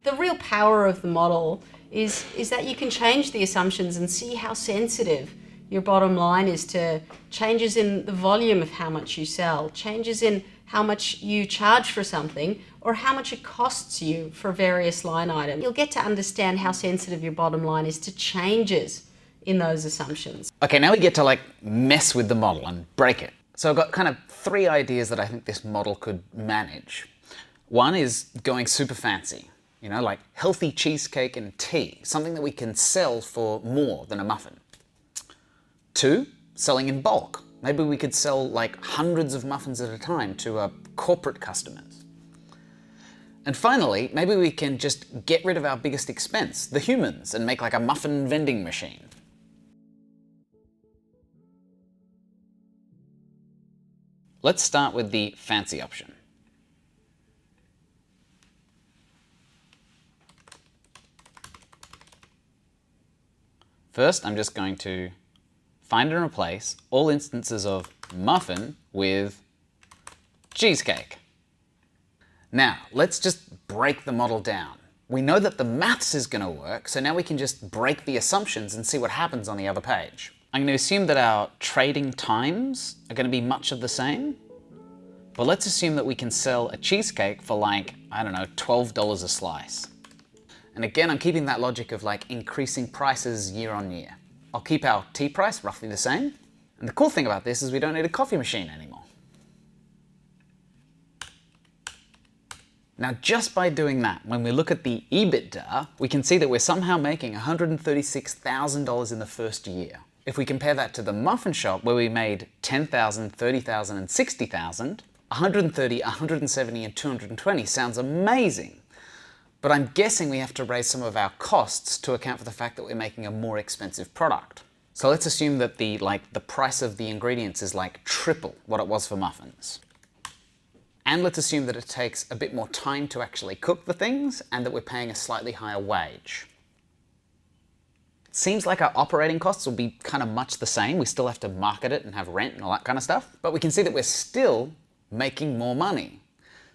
The real power of the model is that you can change the assumptions and see how sensitive your bottom line is to changes in the volume of how much you sell, changes in how much you charge for something, or how much it costs you for various line items. You'll get to understand how sensitive your bottom line is to changes in those assumptions. Okay, now we get to like mess with the model and break it. So I've got kind of 3 ideas that I think this model could manage. One is going super fancy, you know, like healthy cheesecake and tea, something that we can sell for more than a muffin. 2, selling in bulk. Maybe we could sell like hundreds of muffins at a time to corporate customers. And finally, maybe we can just get rid of our biggest expense, the humans, and make like a muffin vending machine. Let's start with the fancy option. First, I'm just going to find and replace all instances of muffin with cheesecake. Now, let's just break the model down. We know that the maths is going to work, so now we can just break the assumptions and see what happens on the other page. I'm going to assume that our trading times are going to be much of the same. But let's assume that we can sell a cheesecake for like, I don't know, $12 a slice. And again, I'm keeping that logic of like increasing prices year on year. I'll keep our tea price roughly the same. And the cool thing about this is we don't need a coffee machine anymore. Now, just by doing that, when we look at the EBITDA, we can see that we're somehow making $136,000 in the first year. If we compare that to the muffin shop where we made $10,000, $30,000, and $60,000, 130, 170, and 220 sounds amazing. But I'm guessing we have to raise some of our costs to account for the fact that we're making a more expensive product. So let's assume that the price of the ingredients is like triple what it was for muffins. And let's assume that it takes a bit more time to actually cook the things and that we're paying a slightly higher wage. It seems like our operating costs will be kind of much the same. We still have to market it and have rent and all that kind of stuff. But we can see that we're still making more money.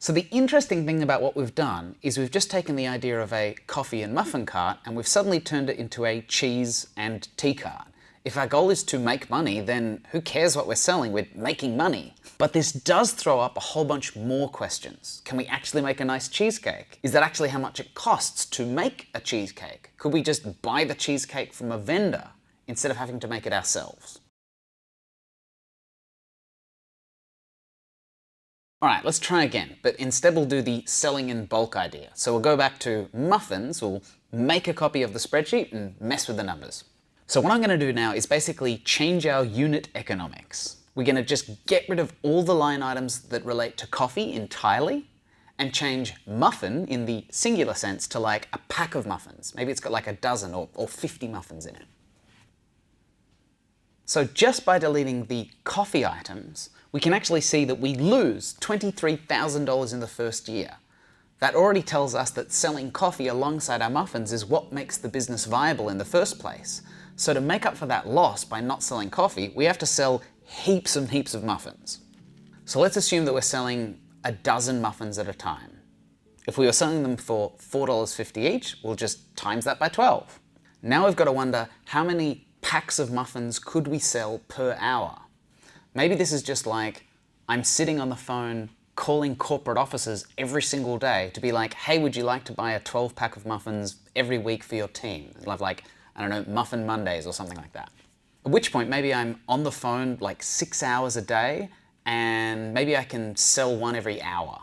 So the interesting thing about what we've done is we've just taken the idea of a coffee and muffin cart and we've suddenly turned it into a cheese and tea cart. If our goal is to make money, then who cares what we're selling? We're making money. But this does throw up a whole bunch more questions. Can we actually make a nice cheesecake? Is that actually how much it costs to make a cheesecake? Could we just buy the cheesecake from a vendor instead of having to make it ourselves? All right, let's try again, but instead we'll do the selling in bulk idea. So we'll go back to muffins, we'll make a copy of the spreadsheet and mess with the numbers. So what I'm going to do now is basically change our unit economics. We're going to just get rid of all the line items that relate to coffee entirely and change muffin in the singular sense to like a pack of muffins. Maybe it's got like a dozen or 50 muffins in it. So just by deleting the coffee items, we can actually see that we lose $23,000 in the first year. That already tells us that selling coffee alongside our muffins is what makes the business viable in the first place. So to make up for that loss by not selling coffee, we have to sell heaps and heaps of muffins. So let's assume that we're selling a dozen muffins at a time. If we were selling them for $4.50 each, we'll just times that by 12. Now we've got to wonder how many packs of muffins could we sell per hour? Maybe this is just like, I'm sitting on the phone calling corporate offices every single day to be like, hey, would you like to buy a 12-pack of muffins every week for your team? I'll have like, I don't know, Muffin Mondays or something like that. At which point, maybe I'm on the phone like 6 hours a day, and maybe I can sell one every hour.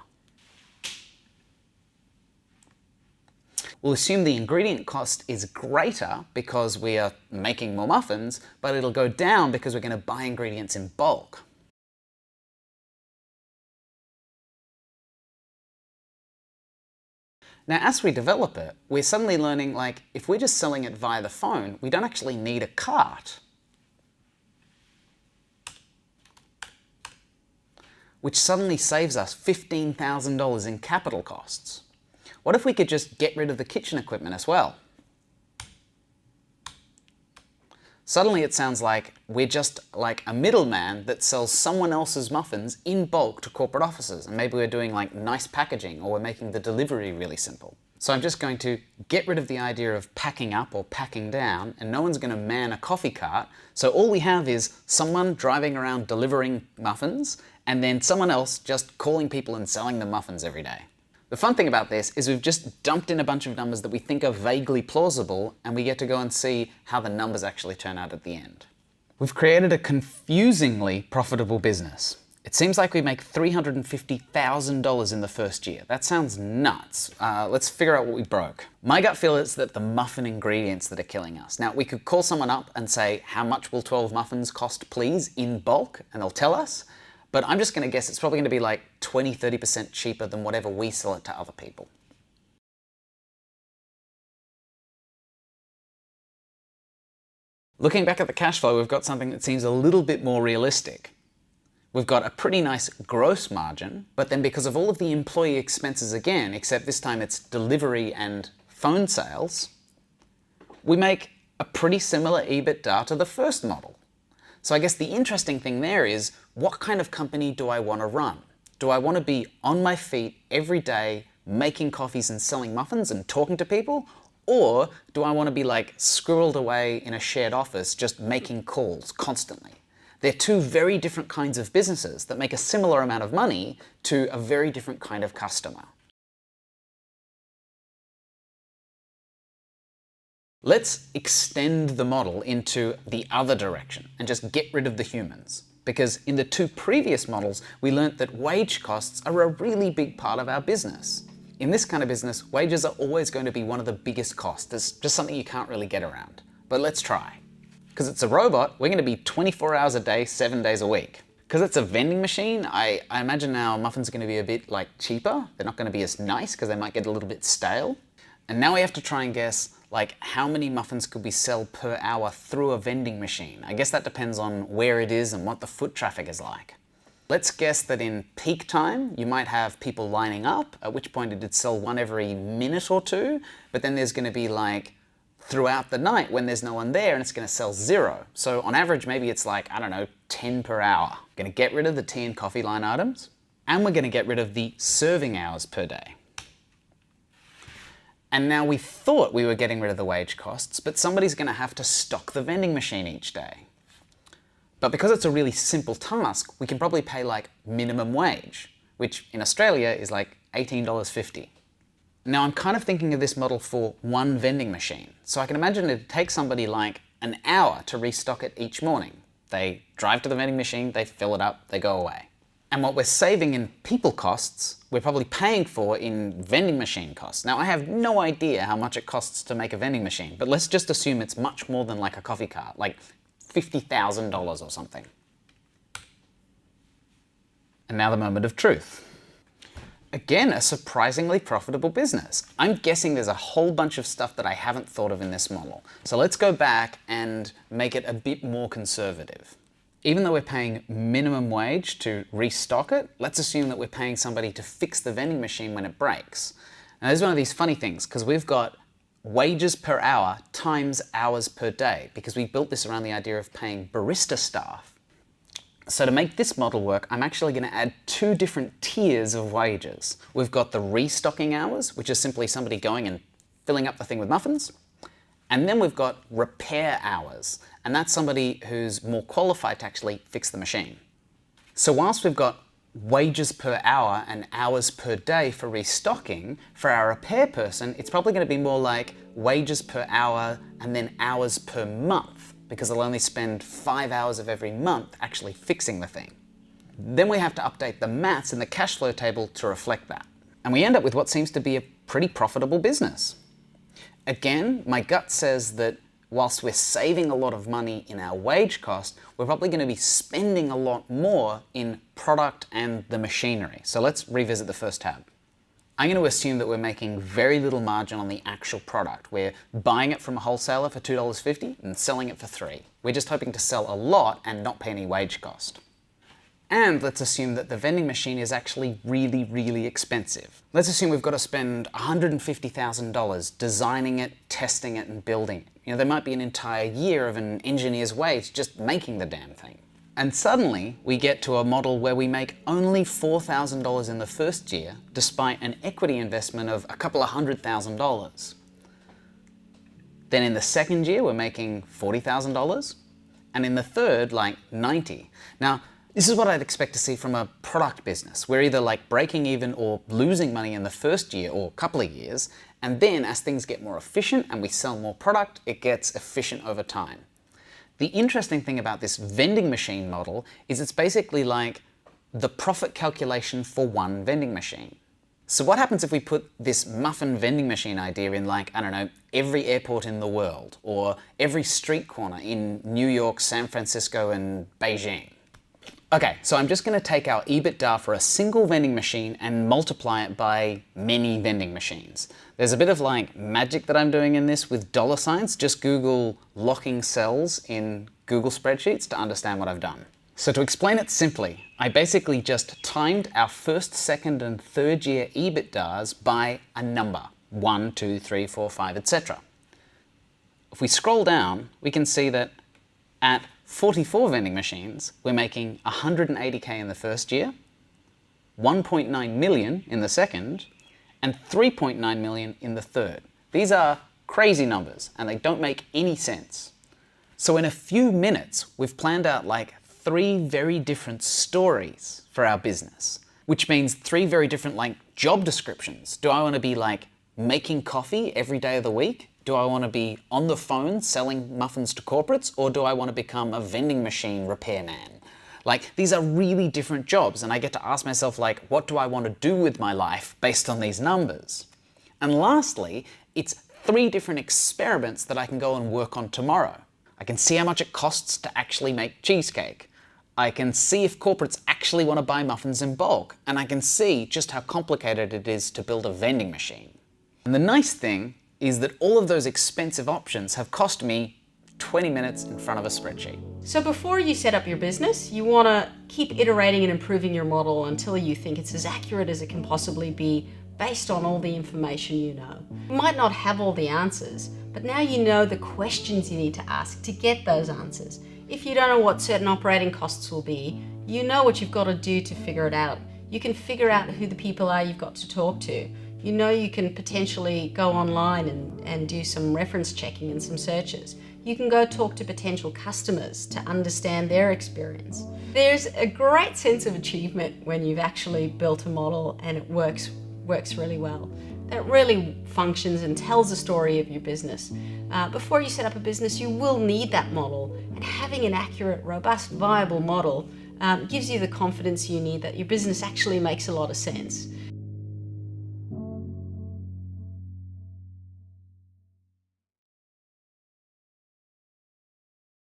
We'll assume the ingredient cost is greater because we are making more muffins, but it'll go down because we're going to buy ingredients in bulk. Now, as we develop it, we're suddenly learning, like, if we're just selling it via the phone, we don't actually need a cart. Which suddenly saves us $15,000 in capital costs. What if we could just get rid of the kitchen equipment as well? Suddenly it sounds like we're just like a middleman that sells someone else's muffins in bulk to corporate offices, and maybe we're doing like nice packaging, or we're making the delivery really simple. So I'm just going to get rid of the idea of packing up or packing down, and no one's going to man a coffee cart. So all we have is someone driving around delivering muffins, and then someone else just calling people and selling them muffins every day. The fun thing about this is we've just dumped in a bunch of numbers that we think are vaguely plausible, and we get to go and see how the numbers actually turn out at the end. We've created a confusingly profitable business. It seems like we make $350,000 in the first year. That sounds nuts. Let's figure out what we broke. My gut feel is that the muffin ingredients that are killing us. Now, we could call someone up and say, how much will 12 muffins cost, please, in bulk? And they'll tell us. But I'm just going to guess it's probably going to be like 20–30% cheaper than whatever we sell it to other people. Looking back at the cash flow, we've got something that seems a little bit more realistic. We've got a pretty nice gross margin, but then because of all of the employee expenses again, except this time it's delivery and phone sales, we make a pretty similar EBITDA to the first model. So I guess the interesting thing there is, what kind of company do I want to run? Do I want to be on my feet every day, making coffees and selling muffins and talking to people? Or do I want to be like squirreled away in a shared office just making calls constantly? They're two very different kinds of businesses that make a similar amount of money to a very different kind of customer. Let's extend the model into the other direction and just get rid of the humans. Because in the two previous models, we learnt that wage costs are a really big part of our business. In this kind of business, wages are always going to be one of the biggest costs. It's just something you can't really get around. But let's try. Because it's a robot, we're going to be 24 hours a day, 7 days a week. Because it's a vending machine, I imagine our muffins are going to be a bit like cheaper. They're not going to be as nice because they might get a little bit stale. And now we have to try and guess like how many muffins could we sell per hour through a vending machine. I guess that depends on where it is and what the foot traffic is like. Let's guess that in peak time, you might have people lining up, at which point it'd sell one every minute or two, but then there's going to be like throughout the night when there's no one there and it's going to sell 0. So on average, maybe it's like, I don't know, 10 per hour. We're going to get rid of the tea and coffee line items, and we're going to get rid of the serving hours per day. And now we thought we were getting rid of the wage costs, but somebody's going to have to stock the vending machine each day. But because it's a really simple task, we can probably pay like minimum wage, which in Australia is like $18.50. Now I'm kind of thinking of this model for one vending machine. So I can imagine it'd take somebody like an hour to restock it each morning. They drive to the vending machine, they fill it up, they go away. And what we're saving in people costs, we're probably paying for in vending machine costs. Now I have no idea how much it costs to make a vending machine, but let's just assume it's much more than like a coffee cart, like $50,000 or something. And now the moment of truth. Again, a surprisingly profitable business. I'm guessing there's a whole bunch of stuff that I haven't thought of in this model. So let's go back and make it a bit more conservative. Even though we're paying minimum wage to restock it, let's assume that we're paying somebody to fix the vending machine when it breaks. Now there's one of these funny things, because we've got wages per hour times hours per day, because we built this around the idea of paying barista staff. So to make this model work, I'm actually going to add 2 different tiers of wages. We've got the restocking hours, which is simply somebody going and filling up the thing with muffins. And then we've got repair hours, and that's somebody who's more qualified to actually fix the machine. So whilst we've got wages per hour and hours per day for restocking, for our repair person, it's probably going to be more like wages per hour and then hours per month, because they'll only spend 5 hours of every month actually fixing the thing. Then we have to update the maths in the cash flow table to reflect that. And we end up with what seems to be a pretty profitable business. Again, my gut says that whilst we're saving a lot of money in our wage cost, we're probably going to be spending a lot more in product and the machinery. So let's revisit the first tab. I'm going to assume that we're making very little margin on the actual product. We're buying it from a wholesaler for $2.50 and selling it for $3. We're just hoping to sell a lot and not pay any wage cost. And let's assume that the vending machine is actually really, really expensive. Let's assume we've got to spend $150,000 designing it, testing it, and building it. You know, there might be an entire year of an engineer's wage just making the damn thing. And suddenly we get to a model where we make only $4,000 in the first year, despite an equity investment of a couple of $100,000. Then in the second year, we're making $40,000. And in the third, like 90. Now, this is what I'd expect to see from a product business. We're either like breaking even or losing money in the first year or couple of years. And then as things get more efficient and we sell more product, it gets efficient over time. The interesting thing about this vending machine model is it's basically like the profit calculation for one vending machine. So what happens if we put this muffin vending machine idea in, like, I don't know, every airport in the world or every street corner in New York, San Francisco, and Beijing? Okay, so I'm just going to take our EBITDA for a single vending machine and multiply it by many vending machines. There's a bit of like magic that I'm doing in this with dollar signs. Just Google locking cells in Google spreadsheets to understand what I've done. So to explain it simply, I basically just timed our first, second, and third year EBITDAs by a number. 1, 2, 3, 4, 5, etc. If we scroll down, we can see that at 44 vending machines, we're making 180K in the first year, 1.9 million in the second, and 3.9 million in the third. These are crazy numbers, and they don't make any sense. So in a few minutes, we've planned out like 3 very different stories for our business, which means 3 very different like job descriptions. Do I want to be like making coffee every day of the week? Do I want to be on the phone selling muffins to corporates, or do I want to become a vending machine repairman? Like, these are really different jobs, and I get to ask myself, like, what do I want to do with my life based on these numbers? And lastly, it's 3 different experiments that I can go and work on tomorrow. I can see how much it costs to actually make cheesecake. I can see if corporates actually want to buy muffins in bulk, and I can see just how complicated it is to build a vending machine. And the nice thing is that all of those expensive options have cost me 20 minutes in front of a spreadsheet. So before you set up your business, you want to keep iterating and improving your model until you think it's as accurate as it can possibly be based on all the information you know. You might not have all the answers, but now you know the questions you need to ask to get those answers. If you don't know what certain operating costs will be, you know what you've got to do to figure it out. You can figure out who the people are you've got to talk to. You know you can potentially go online and do some reference checking and some searches. You can go talk to potential customers to understand their experience. There's a great sense of achievement when you've actually built a model and it works really well. That really functions and tells the story of your business. Before you set up a business, you will need that model, and having an accurate, robust, viable model gives you the confidence you need that your business actually makes a lot of sense.